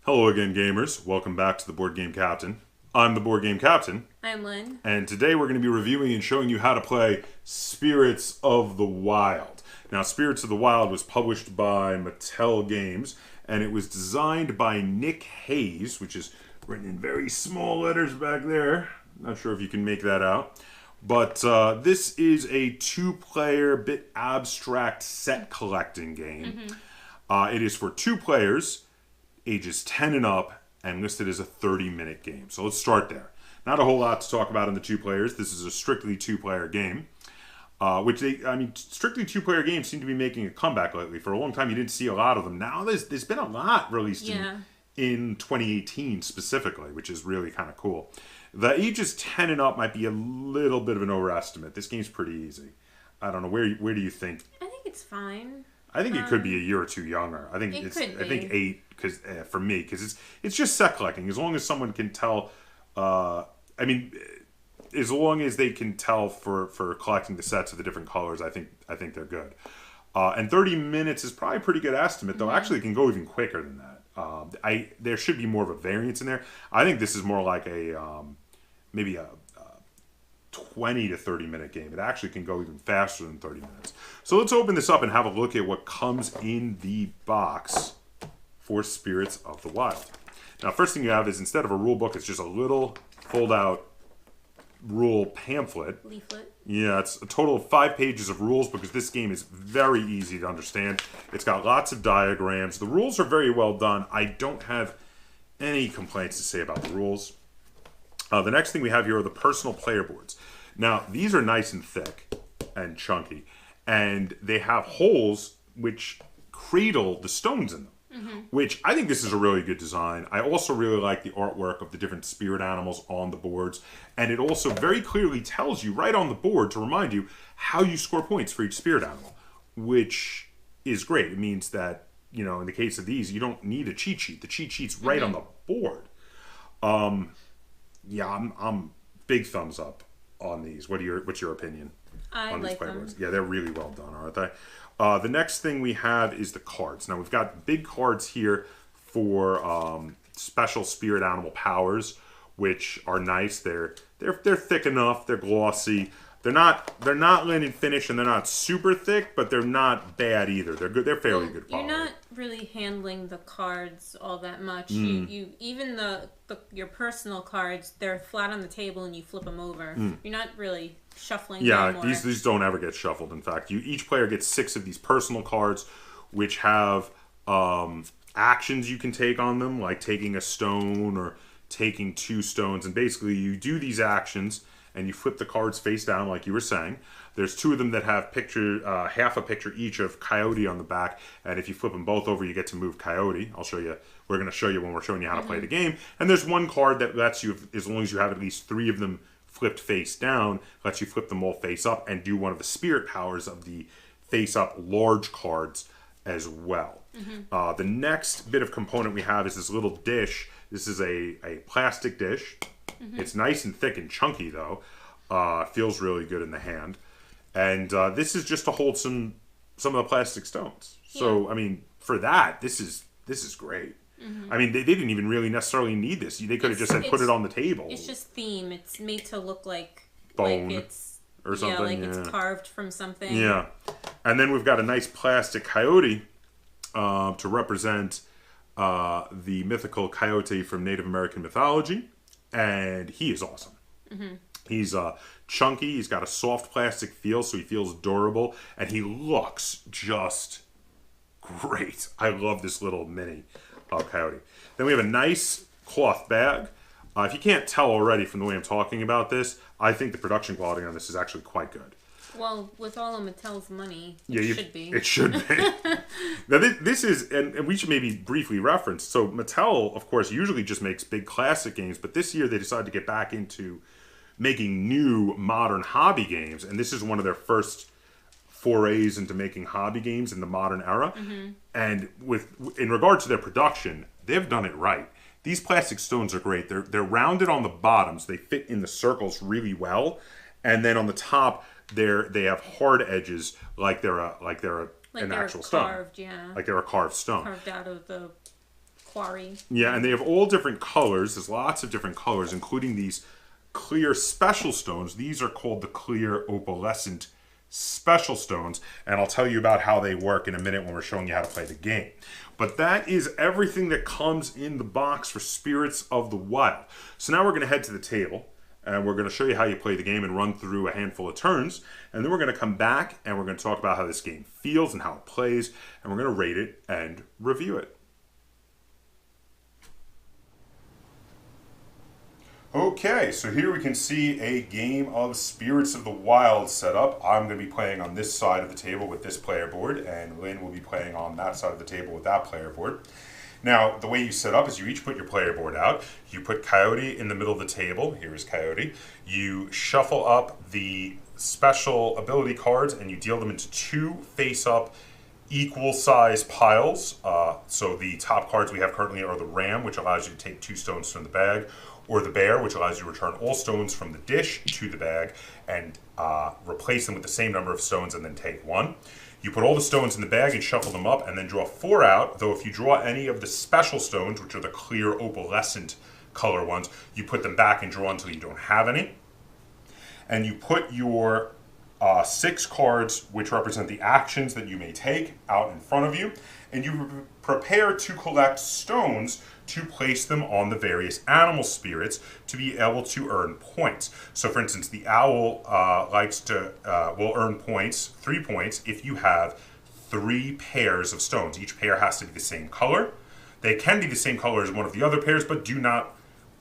Hello again, gamers. Welcome back to the Board Game Captain. I'm the Board Game Captain, I'm Lynn. and today we're going to be reviewing and showing you how to play Spirits of the Wild. Now, Spirits of the Wild was published by Mattel Games, and it was designed by Nick Hayes, which is written in very small letters back there. Not sure if you can make that out. But this is a two-player, bit abstract set collecting game. It is for two players, ages 10 and up, and listed as a 30-minute game. So let's start there. Not a whole lot to talk about in the two players. This is a strictly two-player game, strictly two-player games seem to be making a comeback lately. For a long time, you didn't see a lot of them. Now there's been a lot released in 2018 specifically, which is really kind of cool. The ages 10 and up might be a little bit of an overestimate. This game's pretty easy. I don't know. Where do you think? I think it's fine. I think it could be a year or two younger. I think It could I think be. 8 because for me, because it's just set collecting. As long as someone can tell, as long as they can tell for collecting the sets of the different colors, I think they're good. And 30 minutes is probably a pretty good estimate, though. Actually, it can go even quicker than that. There should be more of a variance in there. I think this is more like maybe a 20 to 30 minute game. It actually can go even faster than 30 minutes. So let's open this up and have a look at what comes in the box for Spirits of the Wild. Now, first thing you have is, instead of a rule book, it's just a little fold out rule pamphlet. Leaflet. Yeah, it's a total of 5 pages of rules because this game is very easy to understand. It's got lots of diagrams. The rules are very well done. I don't have any complaints to say about the rules. The next thing we have here are the personal player boards. Now, these are nice and thick and chunky, and they have holes which cradle the stones in them, which I think this is a really good design. I also really like the artwork of the different spirit animals on the boards, and it also very clearly tells you right on the board to remind you how you score points for each spirit animal, which is great. It means that, in the case of these, you don't need a cheat sheet. The cheat sheet's right on the board. Yeah, I'm big thumbs up on these. What's your opinion I on these like them. playboards? Yeah, they're really well done, aren't they? The next thing we have is the cards. Now we've got big cards here for special spirit animal powers, which are nice. They're thick enough. They're glossy. They're not linen finish, and they're not super thick, but they're not bad either. They're good. They're fairly good quality. You're not really handling the cards all that much. You even your personal cards, they're flat on the table and you flip them over. You're not really shuffling them. Yeah, these don't ever get shuffled. In fact, each player gets 6 of these personal cards, which have actions you can take on them, like taking a stone or taking 2 stones. And basically, you do these actions and you flip the cards face down, like you were saying. There's 2 of them that have half a picture each of Coyote on the back, and if you flip them both over, you get to move Coyote. I'll show you. We're going to show you when we're showing you how to play the game. And there's 1 card that lets you, as long as you have at least 3 of them flipped face down, lets you flip them all face up and do one of the spirit powers of the face up large cards as well. The next bit of component we have is this little dish. This is a plastic dish. It's nice and thick and chunky, though. Feels really good in the hand. And this is just to hold some of the plastic stones. So, for that, this is great. They didn't even really necessarily need this. They could have just said, put it on the table. It's just theme. It's made to look like Bone it's or something. Yeah, it's carved from something. Yeah. And then we've got a nice plastic coyote to represent the mythical coyote from Native American mythology. And he is awesome. He's chunky. He's got a soft plastic feel, so he feels durable. And he looks just great. I love this little mini coyote. Then we have a nice cloth bag. If you can't tell already from the way I'm talking about this, I think the production quality on this is actually quite good. Well, with all of Mattel's money, it should be. It should be. Now, this is, and we should maybe briefly reference, so Mattel, of course, usually just makes big classic games, but this year they decided to get back into making new modern hobby games, and this is one of their first forays into making hobby games in the modern era. And in regard to their production, they've done it right. These plastic stones are great. They're rounded on the bottoms. They fit in the circles really well, and then on the top, they have hard edges like they're an actual stone. Carved, yeah. Like they're a carved stone. Carved out of the quarry. Yeah, and they have all different colors. There's lots of different colors, including these clear special stones. These are called the clear opalescent special stones, and I'll tell you about how they work in a minute when we're showing you how to play the game. But that is everything that comes in the box for Spirits of the Wild. So now we're going to head to the table, and we're going to show you how you play the game and run through a handful of turns, and then we're going to come back and we're going to talk about how this game feels and how it plays, and we're going to rate it and review it. Okay, so here we can see a game of Spirits of the Wild set up. I'm going to be playing on this side of the table with this player board, and Lynn will be playing on that side of the table with that player board. Now, the way you set up is you each put your player board out. You put Coyote in the middle of the table. Here is Coyote. You shuffle up the special ability cards, and you deal them into two face-up equal size piles. So the top cards we have currently are the Ram, which allows you to take 2 stones from the bag, or the Bear, which allows you to return all stones from the dish to the bag and replace them with the same number of stones and then take 1. You put all the stones in the bag and shuffle them up and then draw 4 out, though if you draw any of the special stones, which are the clear opalescent color ones, you put them back and draw until you don't have any. And you put your 6 cards, which represent the actions that you may take, out in front of you, and you prepare to collect stones to place them on the various animal spirits to be able to earn points. So for instance, the owl will earn points, 3 points, if you have 3 pairs of stones. Each pair has to be the same color. They can be the same color as one of the other pairs, but do not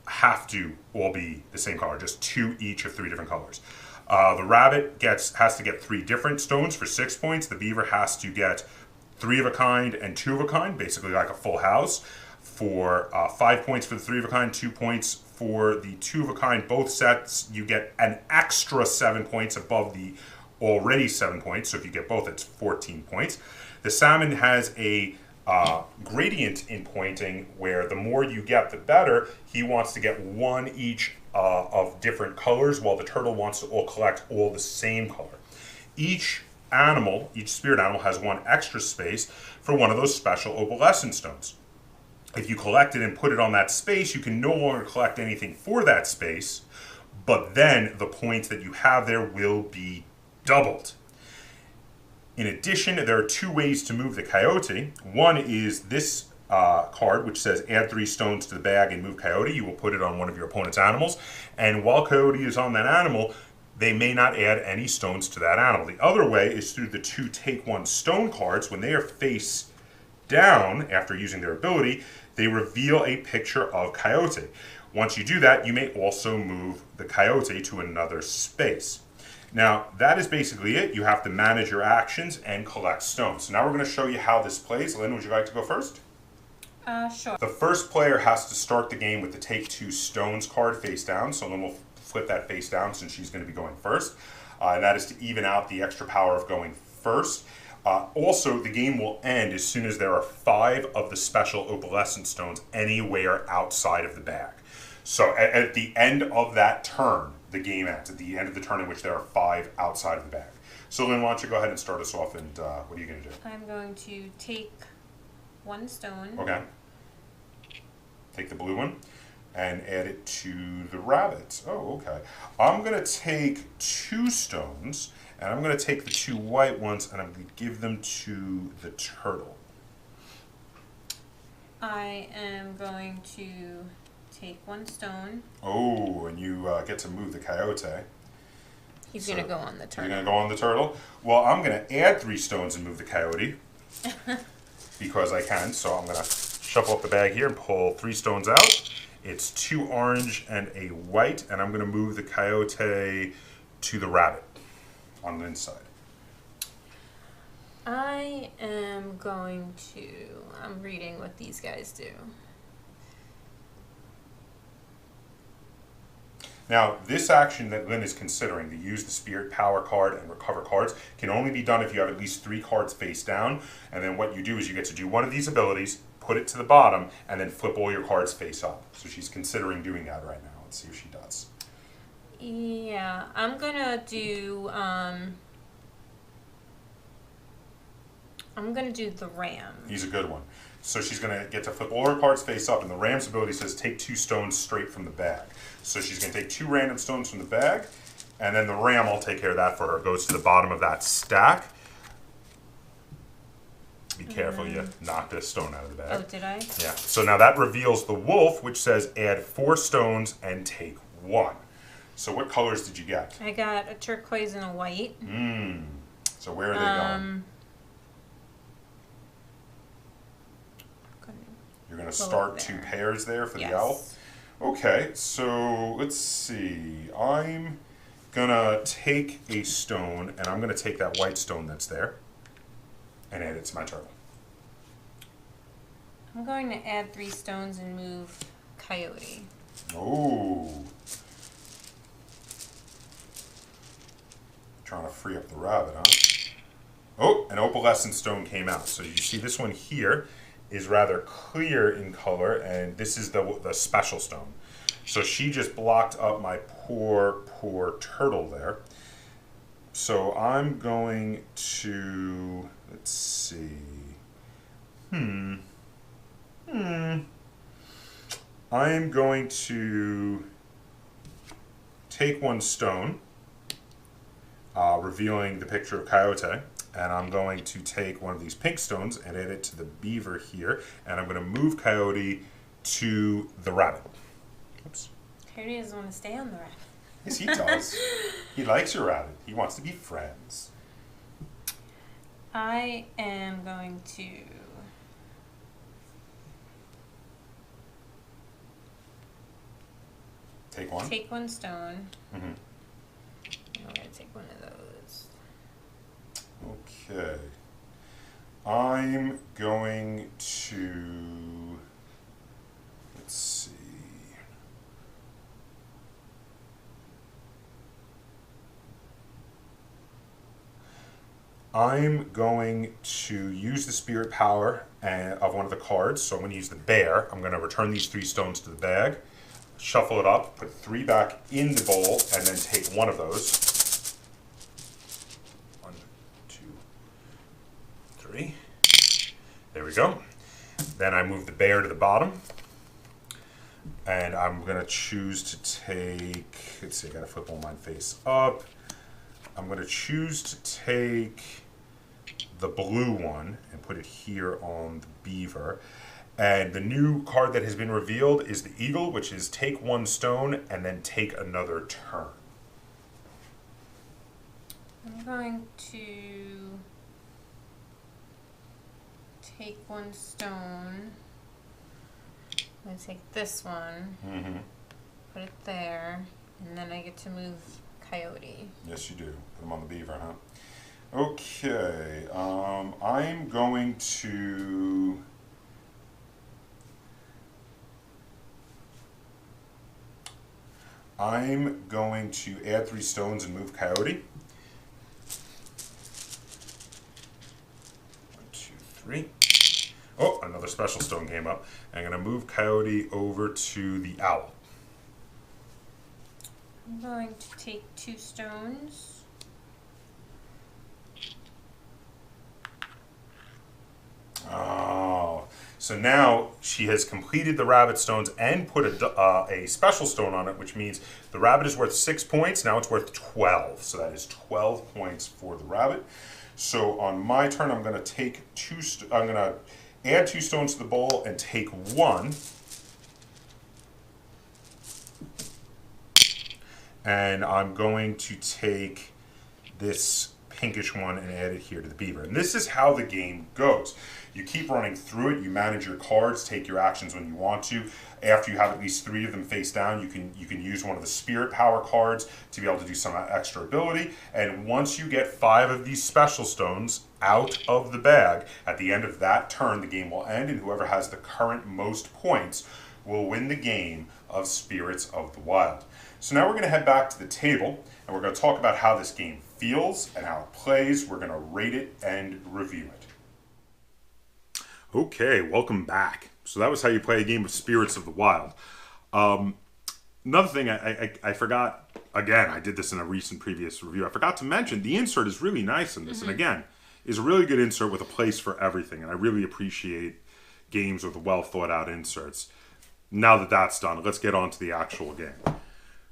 have to all be the same color, just 2 each of 3 different colors. The rabbit has to get 3 different stones for 6 points. The beaver has to get 3 of a kind and 2 of a kind, basically like a full house. For 5 points for the 3 of a kind, 2 points for the 2 of a kind. Both sets, you get an extra 7 points above the already 7 points. So if you get both, it's 14 points. The salmon has a gradient in pointing where the more you get, the better. He wants to get 1 each of different colors, while the turtle wants to all collect all the same color. Each spirit animal has 1 extra space for one of those special opalescent stones. If you collect it and put it on that space, you can no longer collect anything for that space, but then the points that you have there will be doubled. In addition, there are 2 ways to move the Coyote. One is this card, which says add 3 stones to the bag and move Coyote. You will put it on one of your opponent's animals, and while Coyote is on that animal, they may not add any stones to that animal. The other way is through the 2 take 1 stone cards. When they are face down after using their ability, they reveal a picture of Coyote. Once you do that, you may also move the Coyote to another space. Now, that is basically it. You have to manage your actions and collect stones. So now we're going to show you how this plays. Lynn, would you like to go first? Sure. The first player has to start the game with the take 2 stones card face down. So then we'll flip that face down since she's going to be going first. And that is to even out the extra power of going first. Also, the game will end as soon as there are 5 of the special opalescent stones anywhere outside of the bag. So at the end of that turn, the game ends. At the end of the turn in which there are 5 outside of the bag. So Lynn, why don't you go ahead and start us off, and what are you going to do? I'm going to take 1 stone. Okay. Take the blue one and add it to the rabbit. Oh, okay. I'm going to take 2 stones, and I'm going to take the 2 white ones, and I'm going to give them to the turtle. I am going to take 1 stone. Oh, and you get to move the Coyote. He's going to go on the turtle. You're going to go on the turtle? Well, I'm going to add 3 stones and move the Coyote because I can. So I'm going to shuffle up the bag here and pull 3 stones out. It's 2 orange and a white, and I'm going to move the Coyote to the rabbit on the inside. I am going to... I'm reading what these guys do. Now, this action that Lynn is considering, to use the Spirit Power card and recover cards, can only be done if you have at least 3 cards face down. And then what you do is you get to do one of these abilities, put it to the bottom, and then flip all your cards face up. So she's considering doing that right now. Let's see if she does. Yeah, I'm gonna do the ram. He's a good one. So she's going to get to flip all her cards face up, and the ram's ability says take 2 stones straight from the bag. So she's going to take 2 random stones from the bag, and then the ram will take care of that for her. It goes to the bottom of that stack. Be careful, you knocked a stone out of the bag. Oh, did I? Yeah. So now that reveals the wolf, which says add 4 stones and take 1. So what colors did you get? I got a turquoise and a white. So where are they going? You're going to start 2 pairs there for the owl? Okay, so let's see. I'm going to take a stone, and I'm going to take that white stone that's there and add it to my turtle. I'm going to add 3 stones and move Coyote. Oh. Trying to free up the rabbit, huh? Oh, an opalescent stone came out. So you see this one here is rather clear in color, and this is the special stone. So she just blocked up my poor turtle there. So I'm going to, let's see. I'm going to take 1 stone, revealing the picture of Coyote, and I'm going to take one of these pink stones and add it to the beaver here, and I'm going to move Coyote to the rabbit. Oops. Coyote doesn't want to stay on the rabbit. Yes, he does. He likes your rabbit. He wants to be friends. I am going to take 1. Take 1 stone. Mm-hmm. I'm going to take 1 of those. Okay. I'm going to, let's see. I'm going to use the spirit power of one of the cards. So I'm going to use the bear. I'm going to return these 3 stones to the bag, shuffle it up, put 3 back in the bowl, and then take 1 of those. 1, 2, 3. There we go. Then I move the bear to the bottom. And I'm going to choose to take, let's see, I got to flip all mine face up. I'm going to choose to take the blue one and put it here on the beaver. And the new card that has been revealed is the eagle, which is take 1 stone and then take another turn. I'm going to take 1 stone. I'm going to take this one, put it there, and then I get to move Coyote. Yes, you do. Put them on the beaver, huh? Okay. I'm going to... add 3 stones and move Coyote. 1, 2, 3. Oh, another special stone came up. I'm going to move Coyote over to the owl. I'm going to take 2 stones. Oh, so now she has completed the rabbit stones and put a special stone on it, which means the rabbit is worth 6 points. Now it's worth 12. So that is 12 points for the rabbit. So on my turn, I'm going to take I'm going to add 2 stones to the bowl and take 1. And I'm going to take this pinkish one and add it here to the beaver. And this is how the game goes. You keep running through it, you manage your cards, take your actions when you want to. After you have at least 3 of them face down, you can use one of the spirit power cards to be able to do some extra ability. And once you get 5 of these special stones out of the bag, at the end of that turn, the game will end, and whoever has the current most points will win the game of Spirits of the Wild. So now we're going to head back to the table, and we're going to talk about how this game feels and how it plays. We're going to rate it and review it. Okay, welcome back. So that was how you play a game of Spirits of the Wild. Another thing I forgot, again, I did this in a recent previous review, I forgot to mention, the insert is really nice in this, and again, is a really good insert with a place for everything, and I really appreciate games with well thought out inserts. Now that that's done, let's get on to the actual game.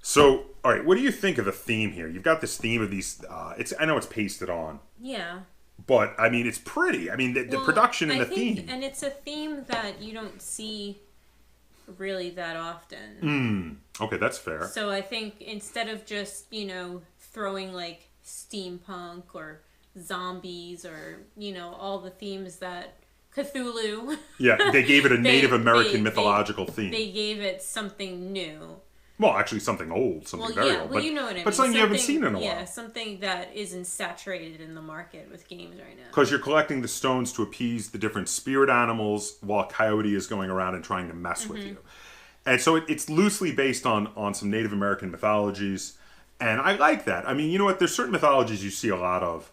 So, all right, what do you think of the theme here? You've got this theme of these. I know it's pasted on. Yeah. But I mean, it's pretty. I mean, the production and the theme, and it's a theme that you don't see really that often. Okay, that's fair. So I think instead of just throwing like steampunk or zombies or all the themes that Cthulhu. Yeah, they gave it a Native American mythological theme. They gave it something new. Well, actually, something old, something very old. Well, you know what I mean. But something you haven't seen in a while. Yeah, something that isn't saturated in the market with games right now. Because you're collecting the stones to appease the different spirit animals while Coyote is going around and trying to mess with you. And so it's loosely based on some Native American mythologies. And I like that. I mean, you know what? There's certain mythologies you see a lot of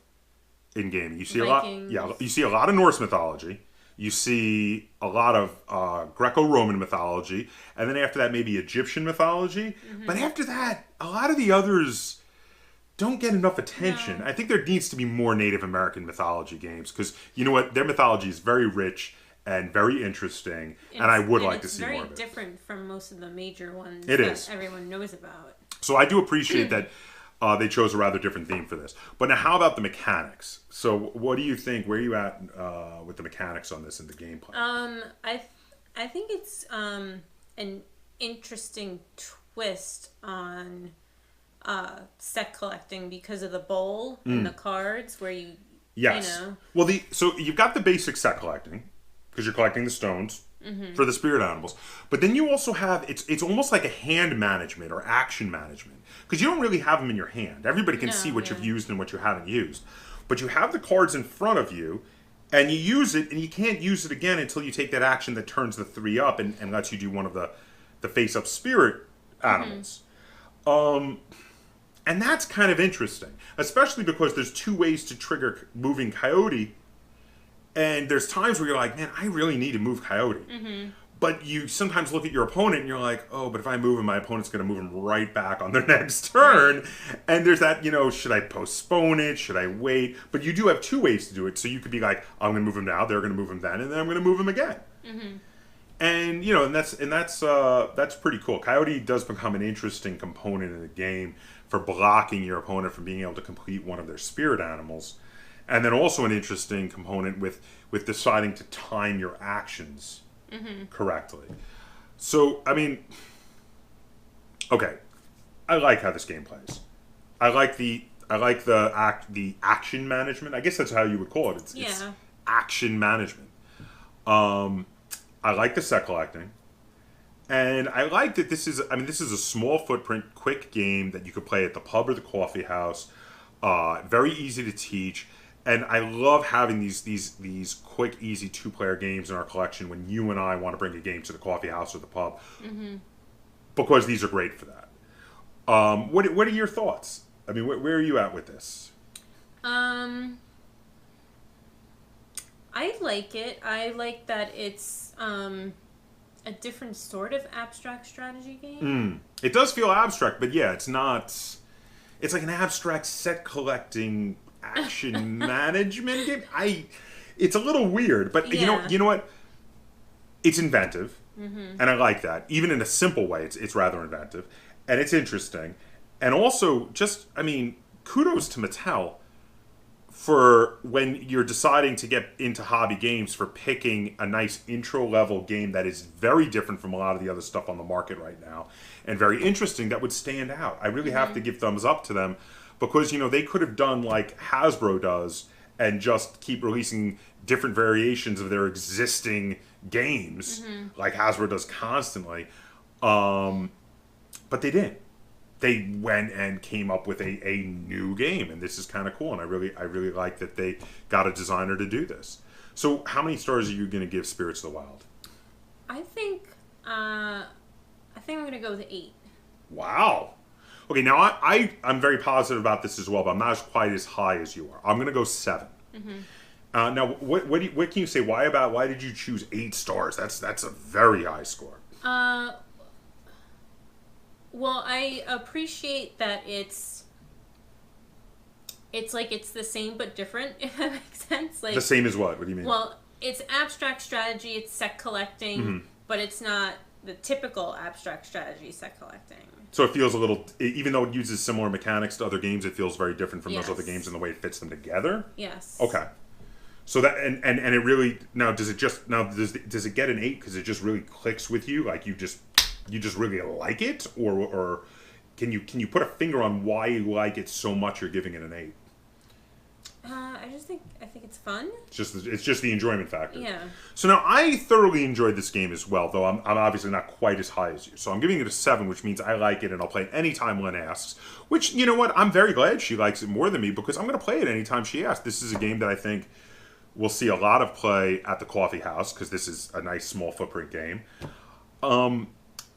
in gaming. You see Vikings. you see a lot of Norse mythology. You see a lot of Greco-Roman mythology, and then after that, maybe Egyptian mythology. But after that, a lot of the others don't get enough attention. No. I think there needs to be more Native American mythology games, because you know what? Their mythology is very rich and very interesting, and I would like to see more of it. It's very different from most of the major ones everyone knows about. So I do appreciate that they chose a rather different theme for this. But now, how about the mechanics? So, what do you think? Where are you at with the mechanics on this and the gameplay? I think it's an interesting twist on set collecting because of the bowl and the cards, where you Well, so you've got the basic set collecting because you're collecting the stones for the spirit animals, but then you also have it's almost like a hand management or action management, because you don't really have them in your hand. Everybody can see what you've used and what you haven't used, but you have the cards in front of you and you use it, and you can't use it again until you take that action that turns the 3 up and lets you do one of the face up spirit animals. And that's kind of interesting, especially because there's 2 ways to trigger moving Coyote. And there's times where you're like, man, I really need to move Coyote. But you sometimes look at your opponent and you're like, oh, but if I move him, my opponent's going to move him right back on their next turn. And there's that, should I postpone it? Should I wait? But you do have 2 ways to do it. So you could be like, I'm going to move him now, they're going to move him then, and then I'm going to move him again. And, and that's pretty cool. Coyote does become an interesting component in the game for blocking your opponent from being able to complete one of their spirit animals. And then also an interesting component with deciding to time your actions correctly. So, I mean, okay, I like how this game plays. I like the action management. I guess that's how you would call it. It's action management. I like the set collecting. And I like that this is a small footprint, quick game that you could play at the pub or the coffee house. Very easy to teach. And I love having these quick, easy 2-player games in our collection when you and I want to bring a game to the coffee house or the pub. Because these are great for that. What are your thoughts? I mean, where are you at with this? I like it. I like that it's a different sort of abstract strategy game. It does feel abstract, but yeah, it's not... It's like an abstract set collecting action management game. It's a little weird, but you know what? It's inventive, and I like that. Even in a simple way, it's rather inventive, and it's interesting. And also, kudos to Mattel for when you're deciding to get into hobby games, for picking a nice intro level game that is very different from a lot of the other stuff on the market right now, and very interesting, that would stand out. I really have to give thumbs up to them, because they could have done like Hasbro does and just keep releasing different variations of their existing games, like Hasbro does constantly. But they didn't. They went and came up with a new game, and this is kind of cool. And I really like that they got a designer to do this. So, how many stars are you going to give Spirits of the Wild? I think I'm going to go with 8. Wow. Okay, now I'm very positive about this as well, but I'm not quite as high as you are. I'm going to go 7. Now, what can you say? Why did you choose 8 stars? That's a very high score. Well, I appreciate that it's like it's the same but different, if that makes sense. Like, the same as what? What do you mean? Well, it's abstract strategy, it's set collecting, but it's not the typical abstract strategy set collecting. So it feels a little, even though it uses similar mechanics to other games, it feels very different from Yes. those other games in the way it fits them together. Yes. Okay. So that and it really now does it get an 8 because it just really clicks with you, like you just really like it, or can you put a finger on why you like it so much you're giving it an 8? I think it's fun. It's just the enjoyment factor. Yeah. So now I thoroughly enjoyed this game as well, though I'm obviously not quite as high as you. So I'm giving it a 7, which means I like it and I'll play it anytime Lynn asks. Which, you know what, I'm very glad she likes it more than me because I'm going to play it anytime she asks. This is a game that I think we'll see a lot of play at the coffee house because this is a nice small footprint game.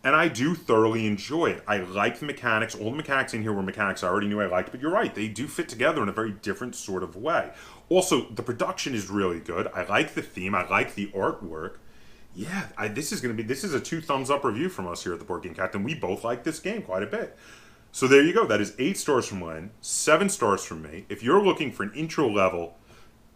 And I do thoroughly enjoy it. I like the mechanics. All the mechanics in here were mechanics I already knew I liked, but you're right, they do fit together in a very different sort of way. Also, the production is really good. I like the theme. I like the artwork. Yeah, this is a 2 thumbs up review from us here at the Board Game Captain. We both like this game quite a bit. So there you go. That is 8 stars from Lynn, 7 stars from me. If you're looking for an intro level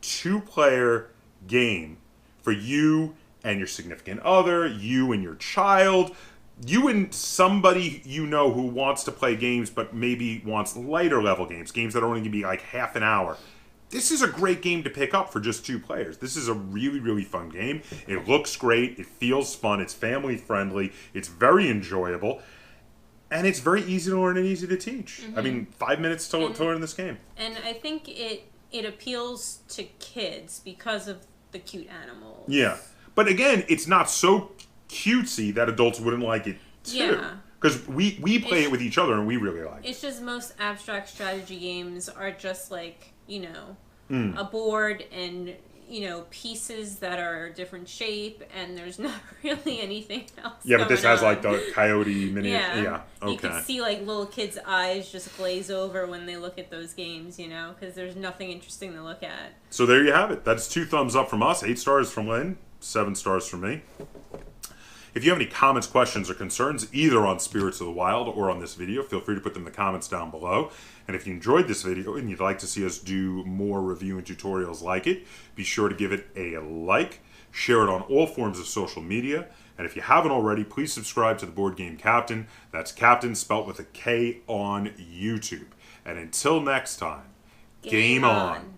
2-player game for you and your significant other, you and your child, you and somebody you know who wants to play games but maybe wants lighter level games that are only going to be like half an hour, this is a great game to pick up for just 2 players. This is a really, really fun game. It looks great. It feels fun. It's family friendly. It's very enjoyable. And it's very easy to learn and easy to teach. I mean, 5 minutes to learn this game. And I think it appeals to kids because of the cute animals. Yeah. But again, it's not so cutesy that adults wouldn't like it too. Yeah. Because we play it with each other and we really like it. It's just most abstract strategy games are just like, a board and, pieces that are different shape, and there's not really anything else. Yeah, but this has on. like the Coyote mini. Yeah. Okay. You can see like little kids' eyes just glaze over when they look at those games, because there's nothing interesting to look at. So there you have it. That's 2 thumbs up from us, 8 stars from Lynn, 7 stars from me. If you have any comments, questions, or concerns, either on Spirits of the Wild or on this video, feel free to put them in the comments down below. And if you enjoyed this video and you'd like to see us do more review and tutorials like it, be sure to give it a like, share it on all forms of social media, and if you haven't already, please subscribe to the Board Game Captain. That's Captain spelt with a K on YouTube. And until next time, game on.